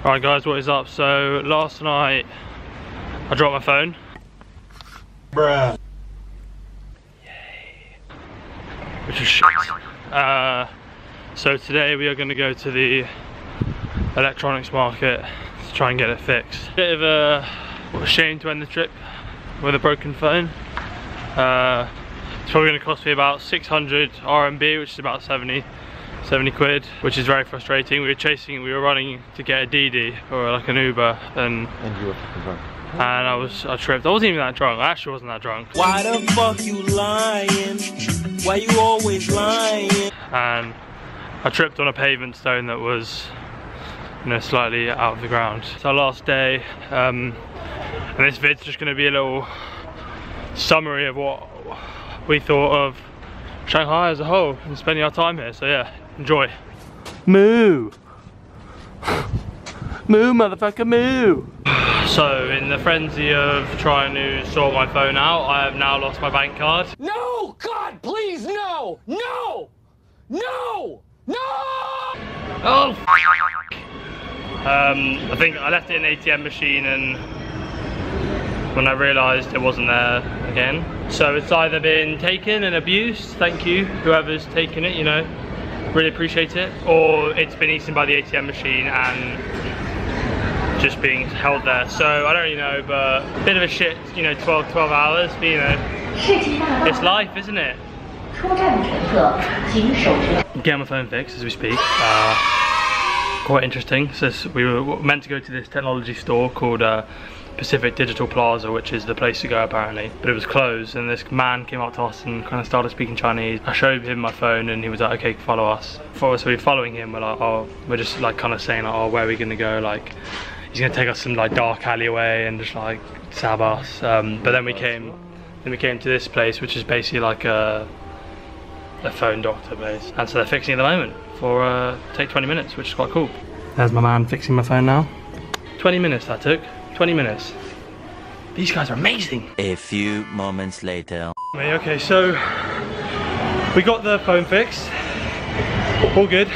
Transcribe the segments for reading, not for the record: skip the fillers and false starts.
Alright guys, what is up? So last night I dropped my phone. Bruh. Yay. Which is shit. So today we are going to go to the electronics market to try and get it fixed. Bit of a shame to end the trip with a broken phone. It's probably going to cost me about 600 RMB, which is about 70 quid, which is very frustrating. We were running to get a DD or like an Uber, and you were fucking drunk. And I tripped. I wasn't even that drunk. I actually wasn't that drunk. Why the fuck you lying? Why you always lying? And I tripped on a pavement stone that was, you know, slightly out of the ground. It's our last day, and this vid's just going to be a little summary of what we thought of Shanghai as a whole and spending our time here. So yeah, enjoy. Moo! Moo, motherfucker, moo! So, in the frenzy of trying to sort my phone out, I have now lost my bank card. No! God, please, no! No! No! No! Oh, I think I left it in an ATM machine, and when I realised it wasn't there again. So it's either been taken and abused, thank you, whoever's taken it, you know, really appreciate it, or it's been eaten by the ATM machine and just being held there. So I don't really know, but a bit of a shit, you know, 12 hours, but you know, it's life, isn't it? Getting my phone fixed as we speak. Quite interesting. So we were meant to go to this technology store called Pacific Digital Plaza, which is the place to go apparently, but it was closed, and this man came up to us and kind of started speaking Chinese. I showed him my phone and he was like, okay, follow us. So we're following him. We're like, oh, we're just like kind of saying like, oh, where are we gonna go? Like, he's gonna take us some like dark alleyway and just like stab us. But then we came to this place, which is basically like a phone doctor place, and so they're fixing it at the moment for take 20 minutes, which is quite cool. There's my man fixing my phone now. 20 minutes that took. 20 minutes. These guys are amazing. A few moments later. Okay, so we got the phone fixed. All good.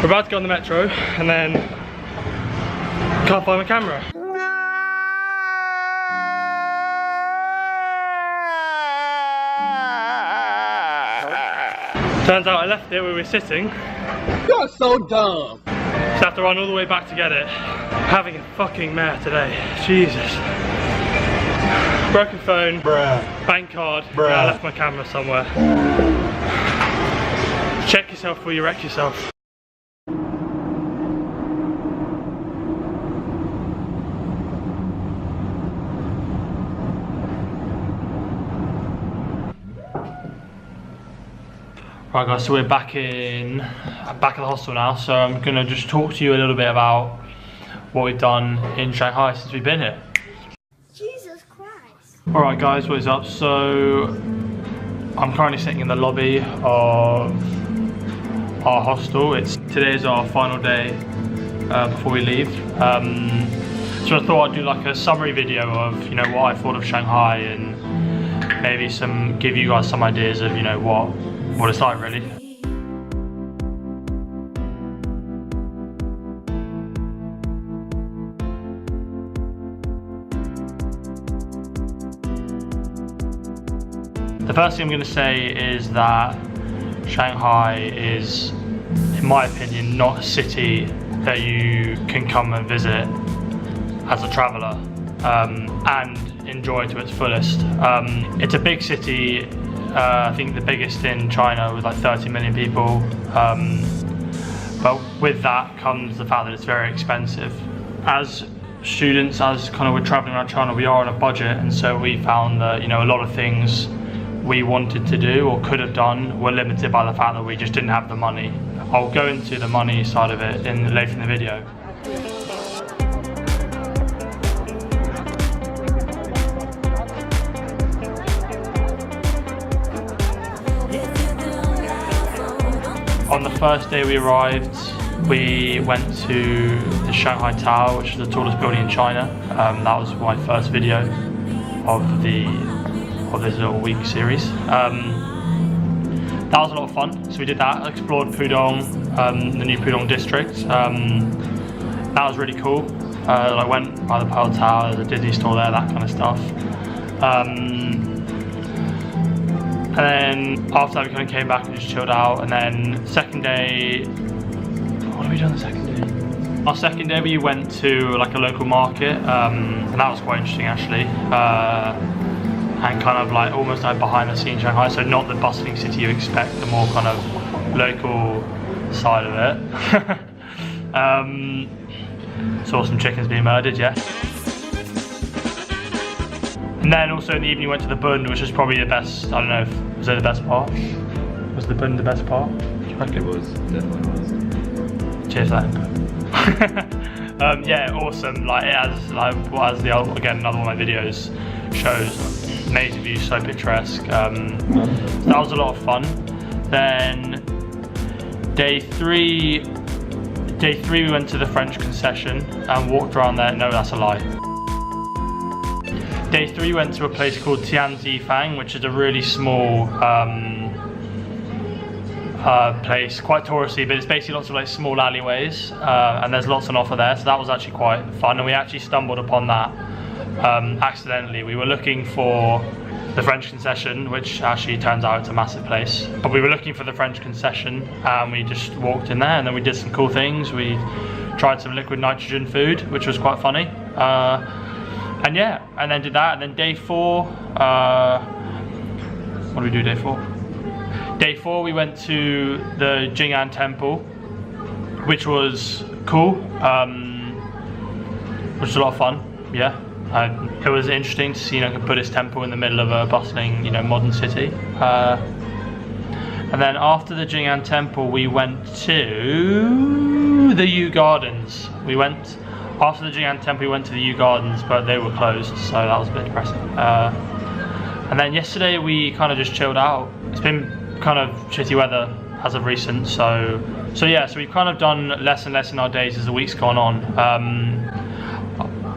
We're about to go on the metro, and then can't find my camera. Turns out I left it where we were sitting. You're so dumb. So I have to run all the way back to get it. Having a fucking mare today. Jesus. Broken phone. Bruh. Bank card. Bruh. I left my camera somewhere. Check yourself before you wreck yourself. Right guys, so we're back at the hostel now, so I'm gonna just talk to you a little bit about what we've done in Shanghai since we've been here. Jesus Christ. Alright guys, what is up? So I'm currently sitting in the lobby of our hostel. Today is our final day before we leave. So I thought I'd do like a summary video of, you know, what I thought of Shanghai, and maybe give you guys some ideas of, you know, what it's like really. The first thing I'm going to say is that Shanghai is, in my opinion, not a city that you can come and visit as a traveller and enjoy to its fullest. It's a big city. I think the biggest in China with like 30 million people, but with that comes the fact that it's very expensive. As students, as kind of we're traveling around China, we are on a budget, and so we found that, you know, a lot of things we wanted to do or could have done were limited by the fact that we just didn't have the money. I'll go into the money side of it later in the video. On the first day we arrived, we went to the Shanghai Tower, which is the tallest building in China. That was my first video of this little week series. That was a lot of fun. So we did that, explored Pudong, the new Pudong district. that was really cool. I went by the Pearl Tower, there's a Disney store there, that kind of stuff. And then after that we kind of came back and just chilled out. And then second day, what did we do on the second day? Our second day we went to like a local market, and that was quite interesting actually. And kind of like almost like behind the scenes Shanghai, so not the bustling city you expect, the more kind of local side of it. Saw some chickens being murdered, yeah. And then also in the evening we went to the Bund, which was probably the best, I don't know, was it the best part? Was the Bund the best part? Do you reckon? It was, definitely was. Cheers for that input. Yeah, awesome. Like it has, like as the again another one of my videos shows, amazing views, so picturesque. So that was a lot of fun. Then day three we went to the French concession and walked around there. No, that's a lie. Day 3 we went to a place called Tianzifang, which is a really small place, quite touristy, but it's basically lots of like small alleyways, and there's lots on offer there, so that was actually quite fun. And we actually stumbled upon that accidentally. We were looking for the French concession, which actually turns out it's a massive place, but we were looking for the French concession and we just walked in there, and then we did some cool things. We tried some liquid nitrogen food, which was quite funny, and yeah, and then did that. And then day 4, what did we do day 4? Day 4 we went to the Jing'an temple, which was cool, which was a lot of fun, yeah. It was interesting to see like a Buddhist temple in the middle of a bustling, you know, modern city. And then after the Jing'an temple, we went to the Yew Gardens. After the Jing'an temple, we went to the Yew Gardens, but they were closed, so that was a bit depressing. And then yesterday we kind of just chilled out. It's been kind of shitty weather as of recent, so yeah, so we've kind of done less and less in our days as the week's gone on.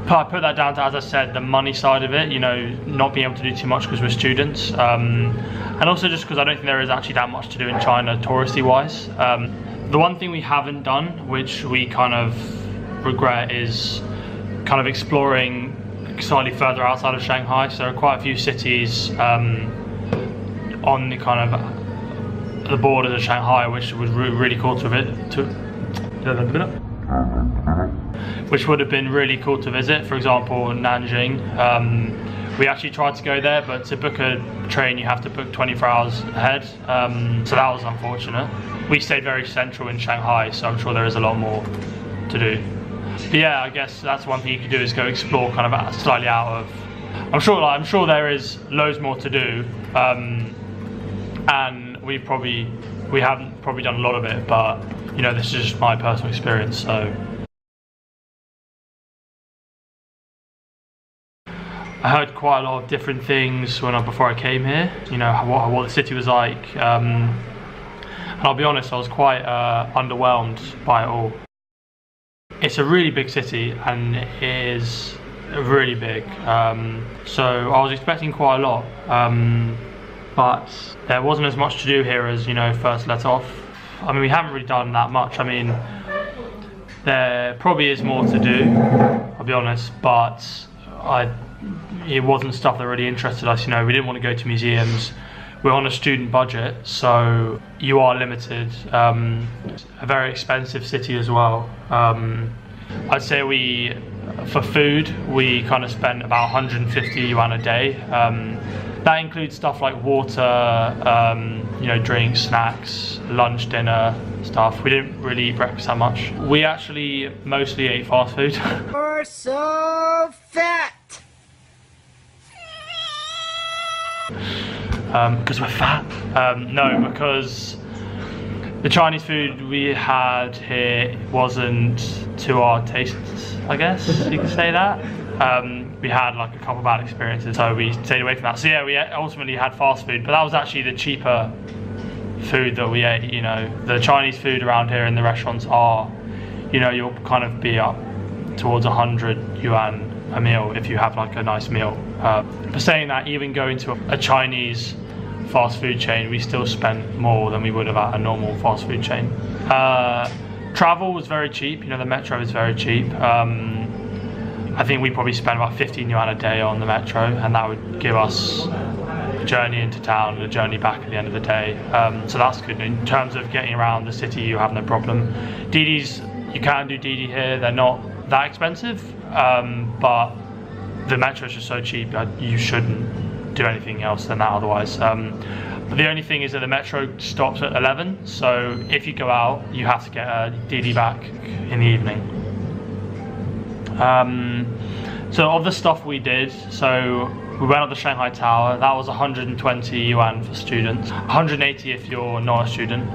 I put that down to, as I said, the money side of it, you know, not being able to do too much because we're students, and also just because I don't think there is actually that much to do in China touristy wise. The one thing we haven't done, which we kind of regret, is kind of exploring slightly further outside of Shanghai. So there are quite a few cities on the kind of the borders of Shanghai, which was really cool to which would have been really cool to visit. For example, Nanjing. We actually tried to go there, but to book a train you have to book 24 hours ahead, so that was unfortunate. We stayed very central in Shanghai, so I'm sure there is a lot more to do. But yeah, I guess that's one thing you could do, is go explore kind of slightly out of. I'm sure there is loads more to do, and we haven't probably done a lot of it, but you know, this is just my personal experience. So I heard quite a lot of different things before I came here, you know, what the city was like, and I'll be honest, I was quite underwhelmed by it all. It's a really big city, and it is really big, so I was expecting quite a lot, but there wasn't as much to do here as, you know, first let off. I mean, we haven't really done that much. I mean, there probably is more to do, I'll be honest, but it wasn't stuff that really interested us. You know, we didn't want to go to museums. We're on a student budget, so you are limited. A very expensive city as well. I'd say for food, we kind of spent about 150 yuan a day. That includes stuff like water, you know, drinks, snacks, lunch, dinner, stuff. We didn't really eat breakfast that much. We actually mostly ate fast food. You're so fat! Because we're fat? No, because the Chinese food we had here wasn't to our tastes, I guess you could say that. We had like a couple bad experiences, so we stayed away from that. So yeah, we ultimately had fast food, but that was actually the cheaper food that we ate. You know, the Chinese food around here in the restaurants are, you know, you'll kind of be up towards 100 yuan a meal if you have like a nice meal. But saying that, even going to a Chinese fast food chain, we still spent more than we would have at a normal fast food chain. travel was very cheap. You know, the metro is very cheap. I think we probably spent about 15 yuan a day on the metro, and that would give us a journey into town and a journey back at the end of the day. So that's good. In terms of getting around the city, you have no problem. DDs, you can do DD here. They're not that expensive, but the metro is just so cheap that you shouldn't do anything else than that otherwise. But the only thing is that the metro stops at 11, so if you go out, you have to get a DD back in the evening. So of the stuff we did, so we went up the Shanghai Tower. That was 120 yuan for students, 180 if you're not a student.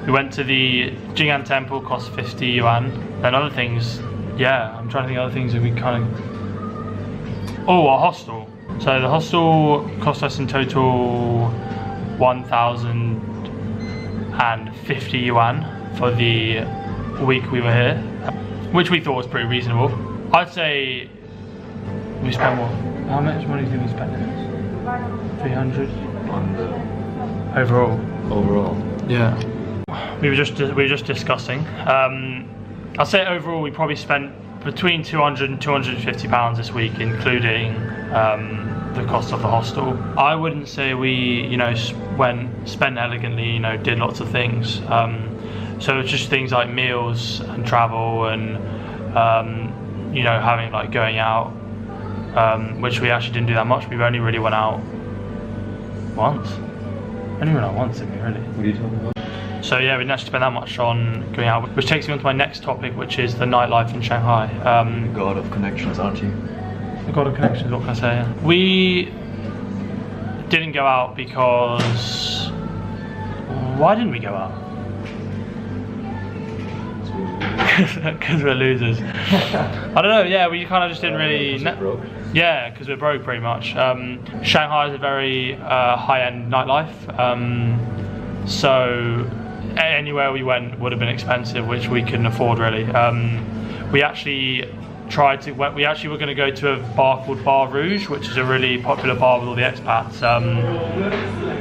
We went to the Jing'an Temple, cost 50 yuan. Then other things, yeah, I'm trying to think of other things that we kind of... Oh, our hostel. So the hostel cost us in total 1,050 yuan for the week we were here, which we thought was pretty reasonable. I'd say we spent what? How much money did we spend in this? 300? Overall. Overall. Yeah. We were just discussing. I'd say overall we probably spent between 200 and 250 pounds this week, including the cost of the hostel. I wouldn't say we, you know, spent elegantly, you know, did lots of things. So it's just things like meals and travel and you know, having like going out, which we actually didn't do that much. We only really went out once. Only went out once, didn't we, really? What are you talking about? So yeah, we didn't actually spend that much on going out, which takes me on to my next topic, which is the nightlife in Shanghai. God of connections, aren't you? The god of connections, what can I say? We didn't go out because... Why didn't we go out? Because we're losers. I don't know, yeah, we kind of just didn't really... Broke. Yeah, because we're broke pretty much. Shanghai is a very high-end nightlife, so anywhere we went would have been expensive, which we couldn't afford really. We actually were going to go to a bar called Bar Rouge, which is a really popular bar with all the expats.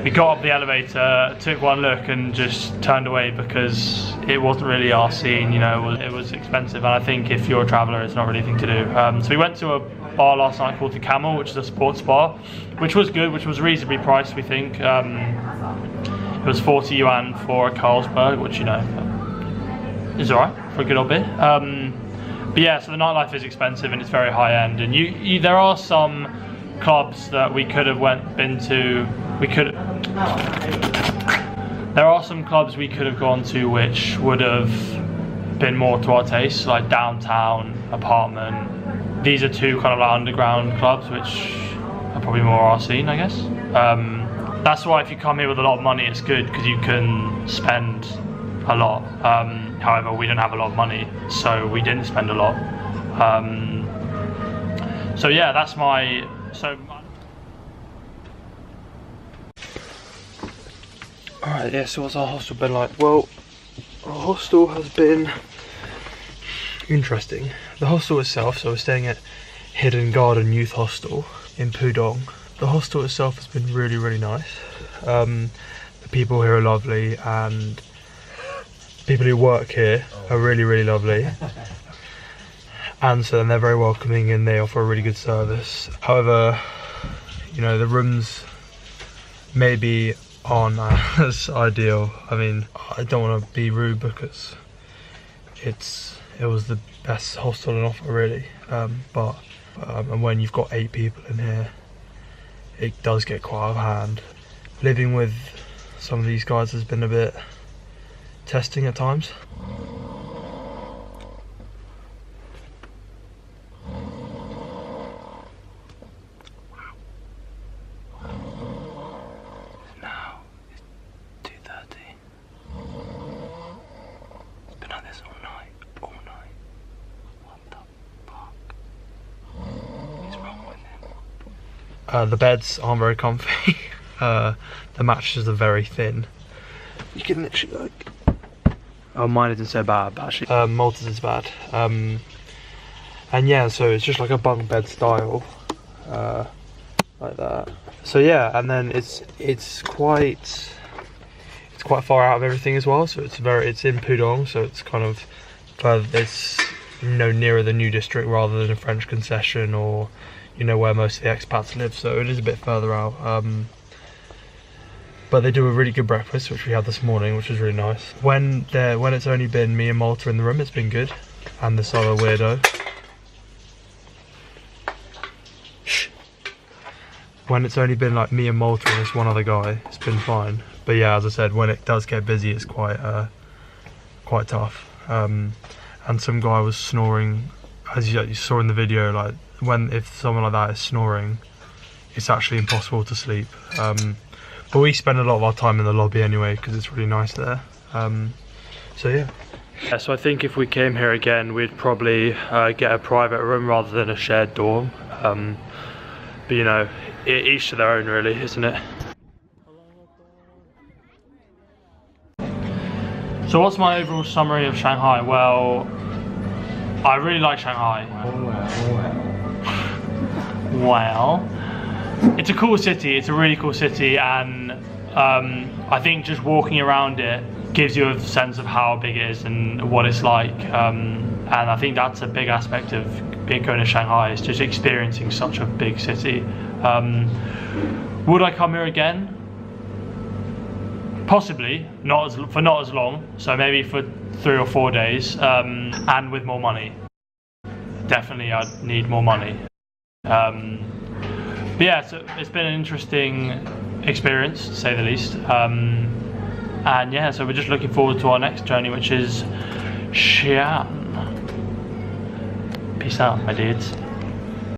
We got up the elevator, took one look and just turned away because it wasn't really our scene, you know, it was expensive, and I think if you're a traveller it's not really anything to do. So we went to a bar last night called the Camel, which is a sports bar, which was good, which was reasonably priced, we think. It was 40 yuan for a Carlsberg, which, you know, is alright for a good old beer. But yeah, so the nightlife is expensive and it's very high end, and there are some clubs that we could have been to. There are some clubs we could have gone to which would have been more to our taste, like Downtown, Apartment. These are two kind of like underground clubs which are probably more our scene, I guess. That's why if you come here with a lot of money, it's good because you can spend a lot. However, we didn't have a lot of money, so we didn't spend a lot. So yeah, that's my... Alright, yeah, so what's our hostel been like? Well, our hostel has been interesting. The hostel itself, so we're staying at Hidden Garden Youth Hostel in Pudong. The hostel itself has been really, really nice. The people here are lovely, and people who work here are really, really lovely. And so then they're very welcoming and they offer a really good service. However, you know, the rooms maybe aren't as ideal. I mean, I don't want to be rude because it was the best hostel on offer really. But when you've got 8 people in here, it does get quite out of hand. Living with some of these guys has been a bit testing at times. Now it's 2:30. It's been like this all night. What the fuck is wrong with him? The beds aren't very comfy. The mattresses are very thin. You can literally like... Oh, mine isn't so bad, but actually Malta's is bad. And yeah, so it's just like a bunk bed style, like that. So yeah, and then it's quite it's quite far out of everything as well. So it's in Pudong, so it's kind of further, it's nearer the new district rather than a French concession or where most of the expats live. So it is a bit further out. But they do a really good breakfast, which we had this morning, which was really nice. When it's only been me and Malta in the room, it's been good, and this other weirdo. When it's only been like me and Malta and this one other guy, it's been fine. But yeah, as I said, when it does get busy, it's quite tough. And some guy was snoring, as you saw in the video. Like if someone like that is snoring, it's actually impossible to sleep. But we spend a lot of our time in the lobby anyway because it's really nice there. So yeah. Yeah, so I think if we came here again, we'd probably get a private room rather than a shared dorm. But each to their own really, isn't it? So what's my overall summary of Shanghai? Well, I really like Shanghai. Wow. It's a cool city, it's a really cool city, and I think just walking around it gives you a sense of how big it is and what it's like. And I think that's a big aspect of going to Shanghai, is just experiencing such a big city. Would I come here again? Possibly, not as long, so maybe for 3 or 4 days, and with more money. Definitely I'd need more money. But yeah, so it's been an interesting experience, to say the least. And yeah, so we're just looking forward to our next journey, which is Xi'an. Peace out, my dudes.